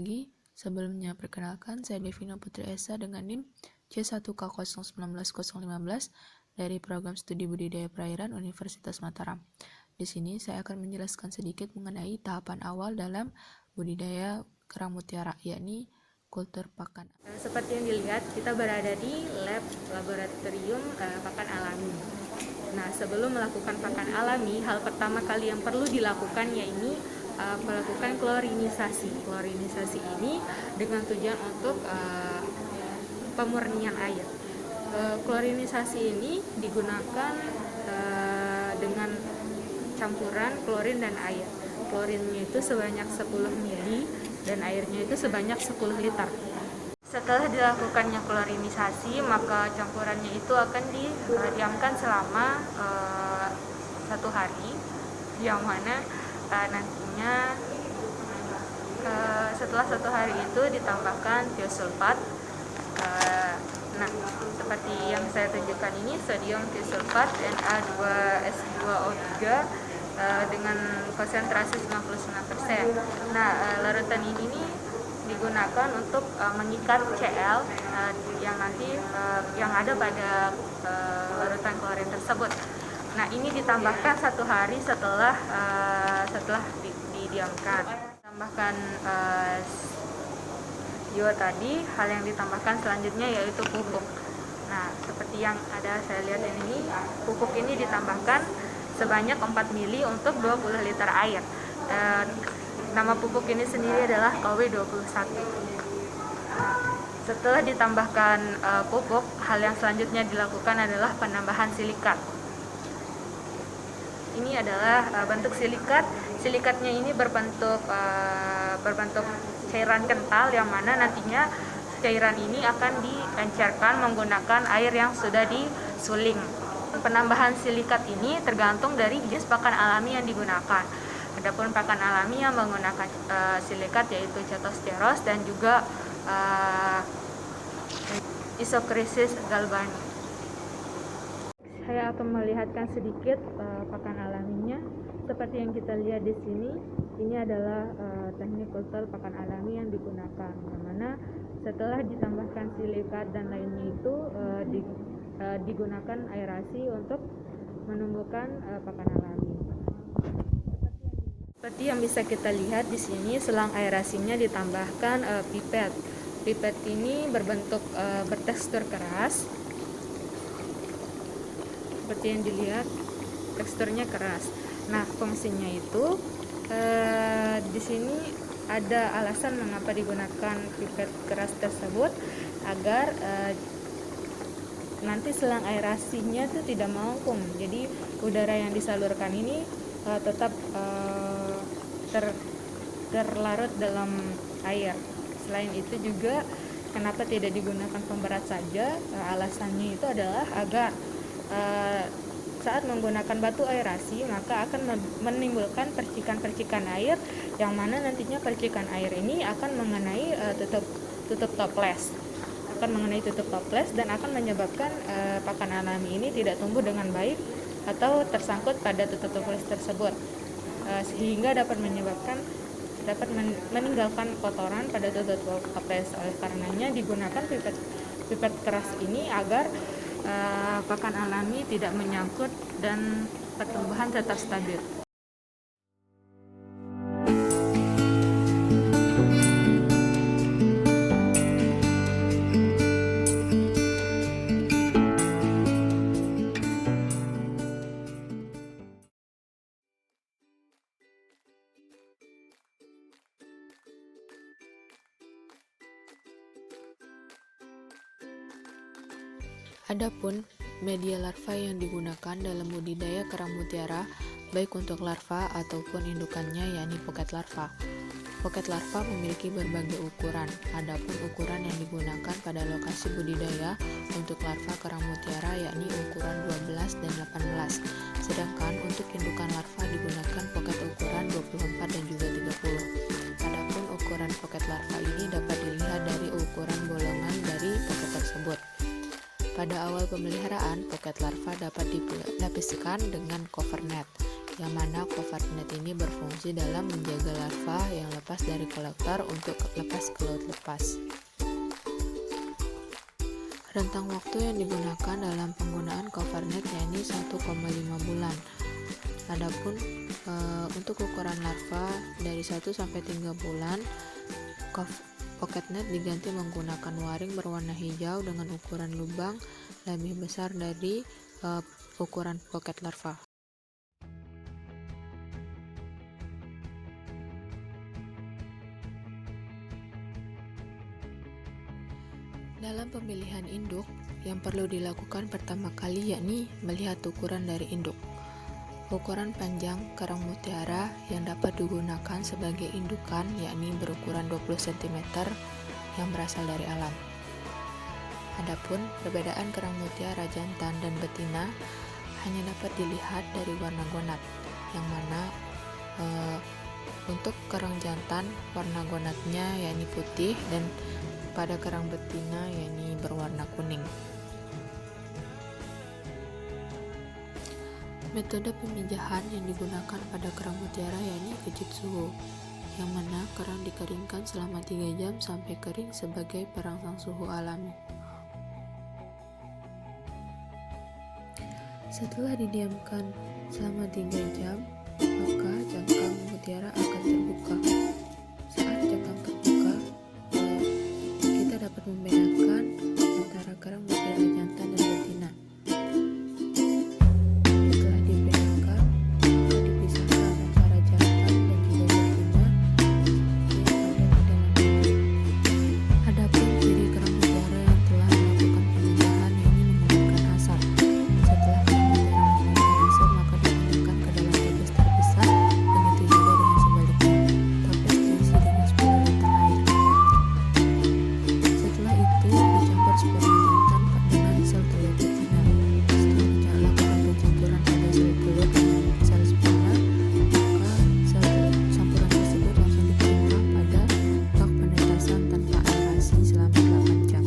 pagi. Sebelumnya, perkenalkan saya Devina Putri Esa dengan NIM C1K019015 dari Program Studi Budidaya Perairan Universitas Mataram. Di sini saya akan menjelaskan sedikit mengenai tahapan awal dalam budidaya kerang mutiara, yakni kultur pakan. Seperti yang dilihat, kita berada di laboratorium pakan alami. Nah, sebelum melakukan pakan alami, hal pertama kali yang perlu dilakukan yaitu melakukan klorinisasi. Klorinisasi ini dengan tujuan untuk pemurnian air. Klorinisasi ini digunakan dengan campuran klorin dan air. Klorinnya itu sebanyak 10 mili dan airnya itu sebanyak 10 liter. Setelah dilakukannya klorinisasi, maka campurannya itu akan didiamkan selama 1 hari, yang mana nantinya setelah 1 hari itu ditambahkan tiosulfat. Nah, seperti yang saya tunjukkan ini, sodium tiosulfat Na2S2O3 dengan konsentrasi 99%. Nah, larutan ini digunakan untuk mengikat Cl yang nanti yang ada pada larutan klorin tersebut. Nah, ini ditambahkan 1 hari setelah didiamkan. Tambahkan tadi, hal yang ditambahkan selanjutnya yaitu pupuk. Nah, seperti yang ada saya lihat ini, pupuk ini ditambahkan sebanyak 4 mili untuk 20 liter air. Nama pupuk ini sendiri adalah KW21. Setelah ditambahkan pupuk, hal yang selanjutnya dilakukan adalah penambahan silikat. Ini adalah bentuk silikat. Silikatnya ini berbentuk cairan kental, yang mana nantinya cairan ini akan diencerkan menggunakan air yang sudah disuling. Penambahan silikat ini tergantung dari jenis pakan alami yang digunakan. Adapun pakan alami yang menggunakan silikat yaitu Chaetosteros dan juga Isochrysys galbani. Saya akan melihatkan sedikit pakan alaminya. Seperti yang kita lihat di sini, ini adalah teknik kultur pakan alami yang digunakan, yang mana setelah ditambahkan silikat dan lainnya itu digunakan aerasi untuk menumbuhkan pakan alami. Seperti yang bisa kita lihat di sini, selang aerasinya ditambahkan pipet. Pipet ini bertekstur keras. Seperti yang dilihat, teksturnya keras. Nah, fungsinya itu di sini ada alasan mengapa digunakan pipet keras tersebut, agar nanti selang aerasinya itu tidak melengkung. Jadi udara yang disalurkan ini tetap terlarut dalam air. Selain itu juga, kenapa tidak digunakan pemberat saja? Alasannya itu adalah agar saat menggunakan batu aerasi, maka akan menimbulkan percikan-percikan air, yang mana nantinya percikan air ini akan mengenai tutup toples, dan akan menyebabkan pakan alami ini tidak tumbuh dengan baik atau tersangkut pada tutup toples tersebut, sehingga dapat meninggalkan kotoran pada tutup toples. Oleh karenanya digunakan pipet keras ini agar pakan alami tidak menyangkut dan pertumbuhan tetap stabil. Adapun media larva yang digunakan dalam budidaya kerang mutiara, baik untuk larva ataupun indukannya, yakni poket larva. Poket larva memiliki berbagai ukuran. Adapun ukuran yang digunakan pada lokasi budidaya untuk larva kerang mutiara yakni ukuran 12 dan 18. Sedangkan untuk indukan larva digunakan poket ukuran 24 dan juga 30. Adapun ukuran poket larva ini dapat dilihat dari ukuran bolongan dari poket tersebut. Pada awal pemeliharaan, poket larva dapat dilapiskan dengan cover net, yang mana cover net ini berfungsi dalam menjaga larva yang lepas dari kolektor untuk lepas ke laut lepas. Rentang waktu yang digunakan dalam penggunaan cover net yakni 1,5 bulan. Adapun untuk ukuran larva dari 1 sampai 3 bulan, pocket net diganti menggunakan waring berwarna hijau dengan ukuran lubang lebih besar dari ukuran pocket larva. Dalam pemilihan induk, yang perlu dilakukan pertama kali yakni melihat ukuran dari induk. Ukuran panjang kerang mutiara yang dapat digunakan sebagai indukan yakni berukuran 20 cm yang berasal dari alam. Adapun perbedaan kerang mutiara jantan dan betina hanya dapat dilihat dari warna gonat, yang mana untuk kerang jantan warna gonatnya yakni putih dan pada kerang betina yakni berwarna kuning. Metode pemijahan yang digunakan pada kerang mutiara yakni kejut suhu, yang mana kerang dikeringkan selama 3 jam sampai kering sebagai perangsang suhu alami. Setelah didiamkan selama 3 jam, maka cangkang mutiara akan terbuka. Saat cangkang terbuka, kita dapat membedakan antara kerang mutiara jantan dan betina. Setelah dibedakan, maka dipisahkan antara jantan dan juga betina yang ada di dalam induk. Adapun ciri kerang mutiara yang telah melakukan pemijahan ini mengeluarkan asap. Setelah kerang mutiara mengeluarkan asap, maka dipindahkan ke dalam toples terpisah. Begitu juga dengan sebaliknya, toples diisi dengan 10 liter air. Setelah itu dicampur sperma jantan dengan sel telur betina. Setelah dilakukan pencampuran pada sel telur dengan sel sperma, maka campuran tersebut langsung ditumpah pada bak penetasan tanpa aerasi selama 8 jam.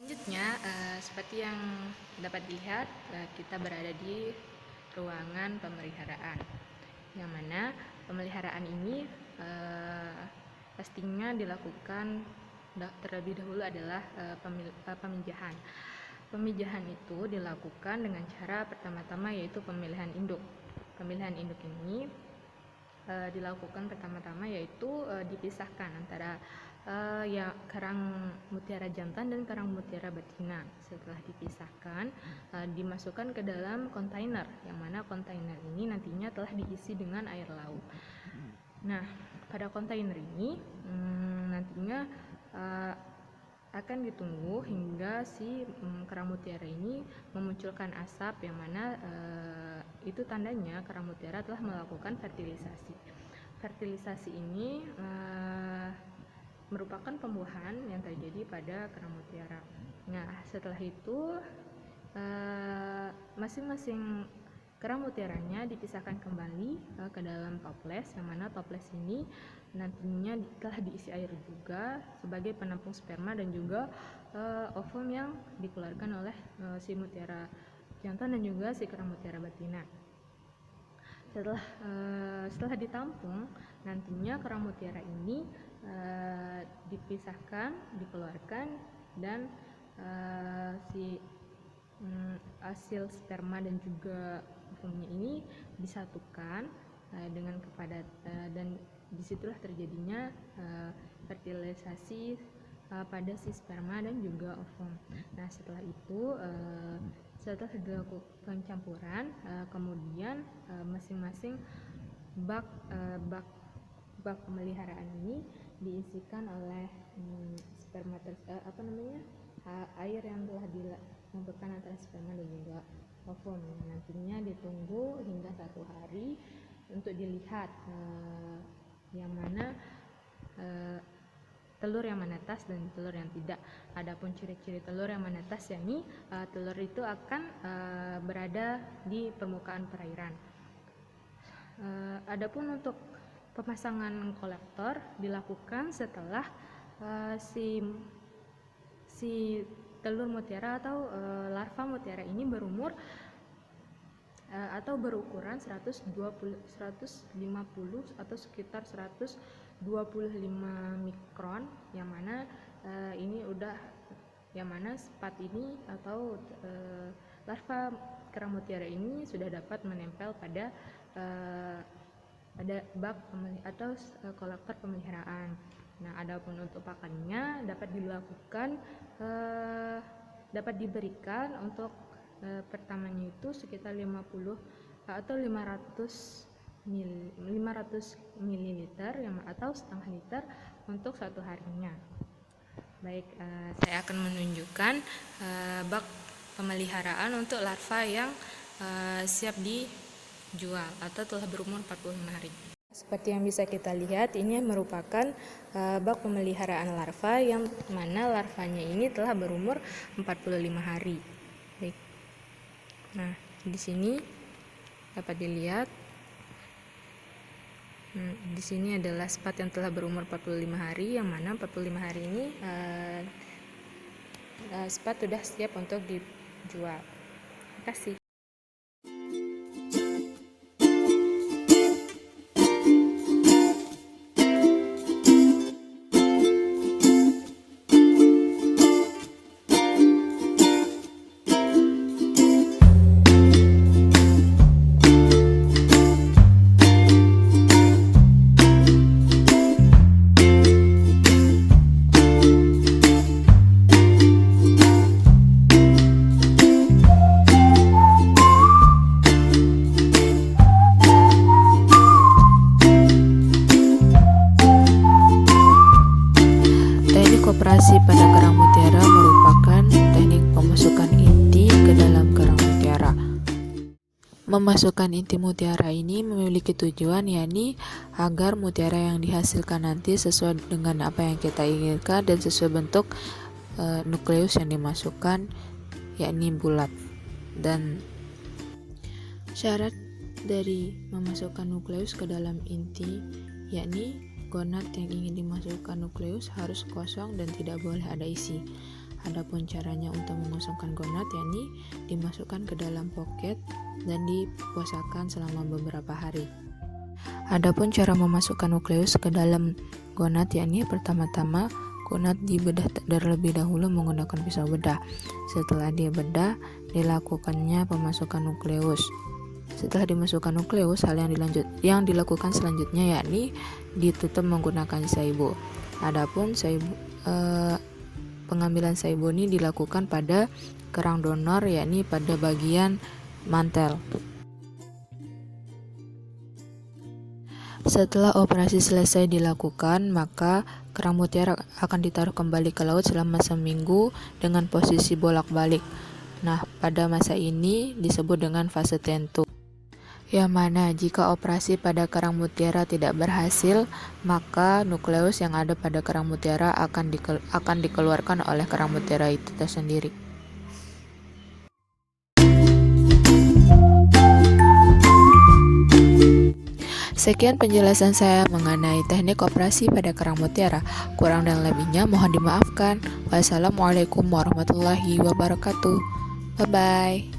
Selanjutnya, seperti yang dapat dilihat, kita berada di ruangan pemeliharaan, yang mana pemeliharaan ini pastinya dilakukan terlebih dahulu adalah pemijahan. Pemijahan itu dilakukan dengan cara pertama-tama yaitu pemilihan induk. Pemilihan induk ini dilakukan pertama-tama yaitu dipisahkan antara kerang mutiara jantan dan kerang mutiara betina. Setelah dipisahkan, dimasukkan ke dalam kontainer, yang mana kontainer ini nantinya telah diisi dengan air laut. Nah, pada kontainer ini nantinya akan ditunggu hingga si kerang mutiara ini memunculkan asap, yang mana itu tandanya kerang mutiara telah melakukan fertilisasi. Fertilisasi ini merupakan pembuahan yang terjadi pada kerang mutiara. Nah, setelah itu masing-masing kerang mutiaranya dipisahkan kembali ke dalam toples, yang mana toples ini nantinya telah diisi air juga sebagai penampung sperma dan juga ovum yang dikeluarkan oleh si mutiara jantan dan juga si kerang mutiara betina. Setelah ditampung, nantinya kerang mutiara ini dipisahkan, dikeluarkan, dan si hasil sperma dan juga ovumnya ini disatukan dengan dan disitulah terjadinya fertilisasi pada si sperma dan juga ovum. Nah, setelah itu setelah dilakukan campuran, kemudian masing-masing bak pemeliharaan ini diisikan oleh air yang telah dicampurkan antara sperma dan juga ovum. Nantinya ditunggu hingga 1 hari untuk dilihat yang mana telur yang menetas dan telur yang tidak. Adapun ciri-ciri telur yang menetas yakni telur itu akan berada di permukaan perairan. Adapun untuk pemasangan kolektor dilakukan setelah si telur mutiara atau larva mutiara ini berumur atau berukuran 150 atau sekitar 125 mikron, yang mana spat ini atau larva kerang mutiara ini sudah dapat menempel pada bak atau kolektor pemeliharaan. Nah, adapun untuk pakannya dapat diberikan untuk pertamanya itu sekitar 50 atau 500 ml atau setengah liter untuk satu harinya. Baik, saya akan menunjukkan bak pemeliharaan untuk larva yang siap dijual atau telah berumur 45 hari. Seperti yang bisa kita lihat, ini merupakan bak pemeliharaan larva yang mana larvanya ini telah berumur 45 hari. Baik. Nah, di sini dapat dilihat. Di sini adalah spat yang telah berumur 45 hari, yang mana 45 hari ini spat sudah siap untuk dijual. Terima kasih. Operasi pada kerang mutiara merupakan teknik pemasukan inti ke dalam kerang mutiara. Memasukkan inti mutiara ini memiliki tujuan, yakni agar mutiara yang dihasilkan nanti sesuai dengan apa yang kita inginkan dan sesuai bentuk nukleus yang dimasukkan, yakni bulat. Dan syarat dari memasukkan nukleus ke dalam inti, yakni gonad yang ingin dimasukkan nukleus harus kosong dan tidak boleh ada isi. Adapun caranya untuk mengosongkan gonad, yakni dimasukkan ke dalam poket dan dipuasakan selama beberapa hari. Adapun cara memasukkan nukleus ke dalam gonad, yakni pertama-tama gonad dibedah terlebih dahulu menggunakan pisau bedah. Setelah dibedah, dilakukannya pemasukan nukleus. Setelah dimasukkan nukleus, hal yang dilakukan selanjutnya yakni ditutup menggunakan saibo. Adapun pengambilan saibo ini dilakukan pada kerang donor, yakni pada bagian mantel. Setelah operasi selesai dilakukan, maka kerang mutiara akan ditaruh kembali ke laut selama seminggu dengan posisi bolak-balik. Nah, pada masa ini disebut dengan fase tentu. Yang mana jika operasi pada kerang mutiara tidak berhasil, maka nukleus yang ada pada kerang mutiara akan dikeluarkan oleh kerang mutiara itu tersendiri. Sekian penjelasan saya mengenai teknik operasi pada kerang mutiara. Kurang dan lebihnya mohon dimaafkan. Wassalamualaikum warahmatullahi wabarakatuh. Bye-bye.